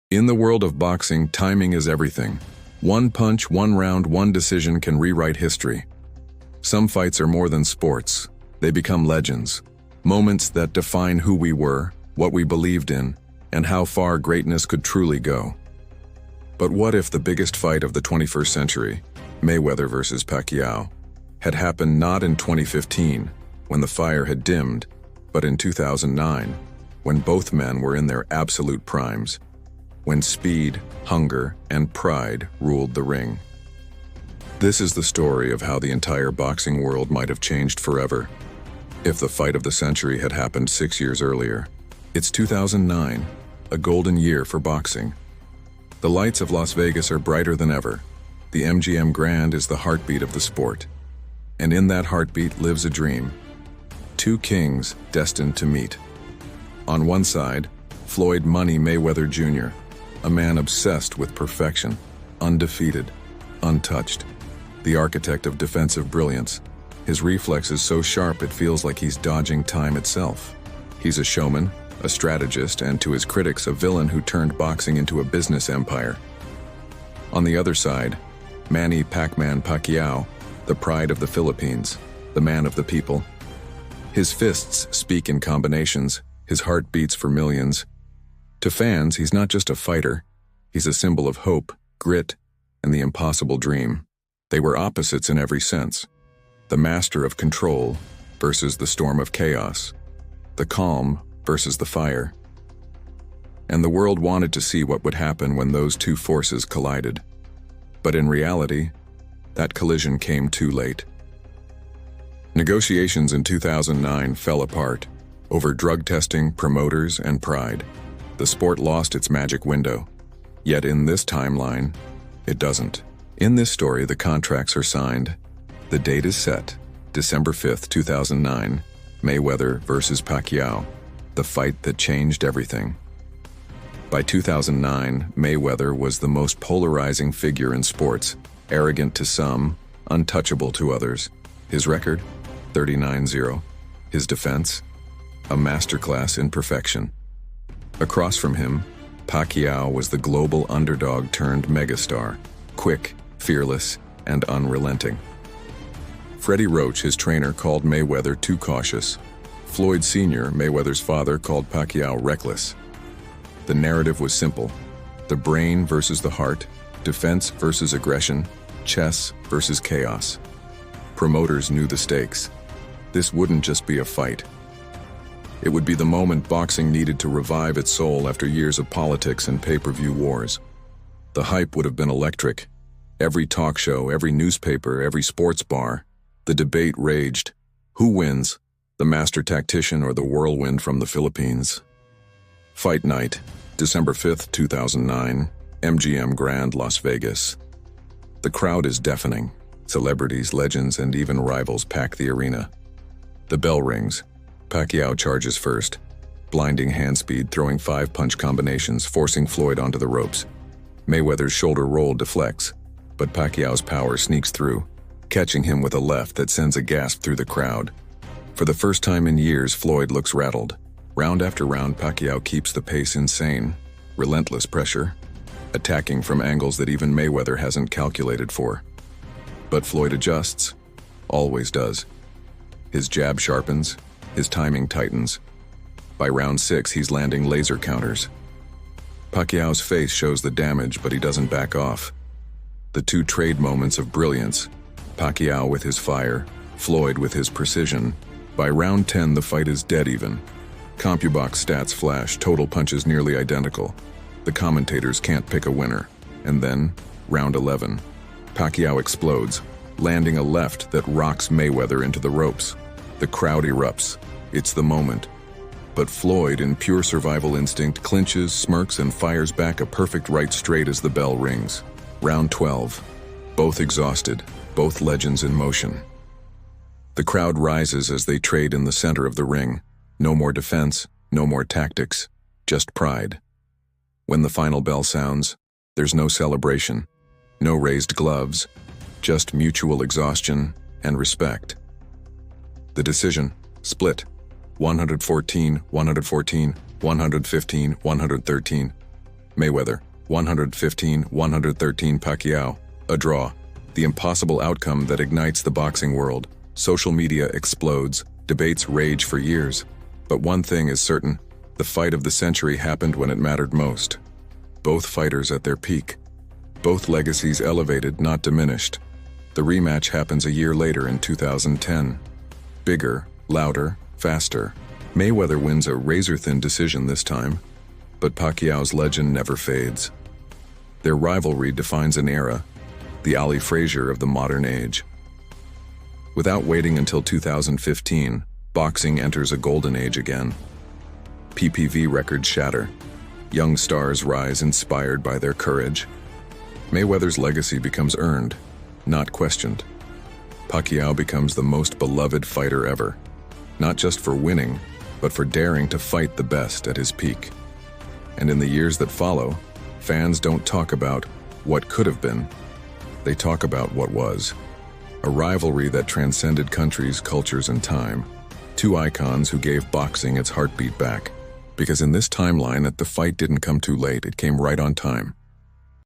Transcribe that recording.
In the world of boxing, timing is everything. One punch, one round, one decision can rewrite history. Some fights are more than sports. They become legends. Moments that define who we were, what we believed in, and how far greatness could truly go. But what if the biggest fight of the 21st century, Mayweather versus Pacquiao, had happened not in 2015, when the fire had dimmed, but in 2009, when both men were in their absolute primes, when speed, hunger, and pride ruled the ring. This is the story of how the entire boxing world might have changed forever if the fight of the century had happened 6 years earlier. It's 2009, a golden year for boxing. The lights of Las Vegas are brighter than ever. The MGM Grand is the heartbeat of the sport. And in that heartbeat lives a dream. Two kings destined to meet. On one side, Floyd "Money" Mayweather Jr., a man obsessed with perfection, undefeated, untouched. The architect of defensive brilliance. His reflexes so sharp it feels like he's dodging time itself. He's a showman, a strategist, and to his critics, a villain who turned boxing into a business empire. On the other side, Manny Pacquiao, the pride of the Philippines, the man of the people. His fists speak in combinations, his heart beats for millions. To fans, he's not just a fighter, he's a symbol of hope, grit, and the impossible dream. They were opposites in every sense. The master of control versus the storm of chaos. The calm versus the fire. And the world wanted to see what would happen when those two forces collided. But in reality, that collision came too late. Negotiations in 2009 fell apart over drug testing, promoters, and pride. The sport lost its magic window. Yet in this timeline, it doesn't. In this story, the contracts are signed. The date is set, December 5th, 2009, Mayweather versus Pacquiao, the fight that changed everything. By 2009, Mayweather was the most polarizing figure in sports, arrogant to some, untouchable to others. His record, 39-0. His defense, a masterclass in perfection. Across from him, Pacquiao was the global underdog turned megastar, quick, fearless, and unrelenting. Freddie Roach, his trainer, called Mayweather too cautious. Floyd Sr., Mayweather's father, called Pacquiao reckless. The narrative was simple: the brain versus the heart, defense versus aggression, chess versus chaos. Promoters knew the stakes. This wouldn't just be a fight. It would be the moment boxing needed to revive its soul after years of politics and pay-per-view wars. The hype would have been electric. Every talk show, every newspaper, every sports bar. The debate raged. Who wins, the master tactician or the whirlwind from the Philippines? Fight night, December 5th, 2009, MGM Grand, Las Vegas. The crowd is deafening. Celebrities, legends, and even rivals pack the arena. The bell rings. Pacquiao charges first, blinding hand speed, throwing 5-punch combinations, forcing Floyd onto the ropes. Mayweather's shoulder roll deflects, but Pacquiao's power sneaks through, catching him with a left that sends a gasp through the crowd. For the first time in years, Floyd looks rattled. Round after round, Pacquiao keeps the pace insane, relentless pressure, attacking from angles that even Mayweather hasn't calculated for. But Floyd adjusts, always does. His jab sharpens, his timing tightens. By round 6, he's landing laser counters. Pacquiao's face shows the damage, but he doesn't back off. The two trade moments of brilliance, Pacquiao with his fire, Floyd with his precision. By round 10, the fight is dead even. CompuBox stats flash, total punches nearly identical. The commentators can't pick a winner. And then, round 11, Pacquiao explodes, landing a left that rocks Mayweather into the ropes. The crowd erupts. It's the moment. But Floyd, in pure survival instinct, clinches, smirks, and fires back a perfect right straight as the bell rings. Round 12. Both exhausted, both legends in motion. The crowd rises as they trade in the center of the ring. No more defense, no more tactics, just pride. When the final bell sounds, there's no celebration, no raised gloves, just mutual exhaustion and respect. The decision, split, 114, 114, 115, 113. Mayweather, 115-113 Pacquiao, a draw. The impossible outcome that ignites the boxing world. Social media explodes, debates rage for years. But one thing is certain, the fight of the century happened when it mattered most. Both fighters at their peak. Both legacies elevated, not diminished. The rematch happens a year later in 2010. Bigger, louder, faster. Mayweather wins a razor-thin decision this time, but Pacquiao's legend never fades. Their rivalry defines an era, the Ali Frazier of the modern age. Without waiting until 2015, boxing enters a golden age again. PPV records shatter. Young stars rise inspired by their courage. Mayweather's legacy becomes earned, not questioned. Pacquiao becomes the most beloved fighter ever, not just for winning, but for daring to fight the best at his peak. And in the years that follow, fans don't talk about what could have been. They talk about what was. A rivalry that transcended countries, cultures, and time. Two icons who gave boxing its heartbeat back. Because in this timeline, the fight didn't come too late, it came right on time.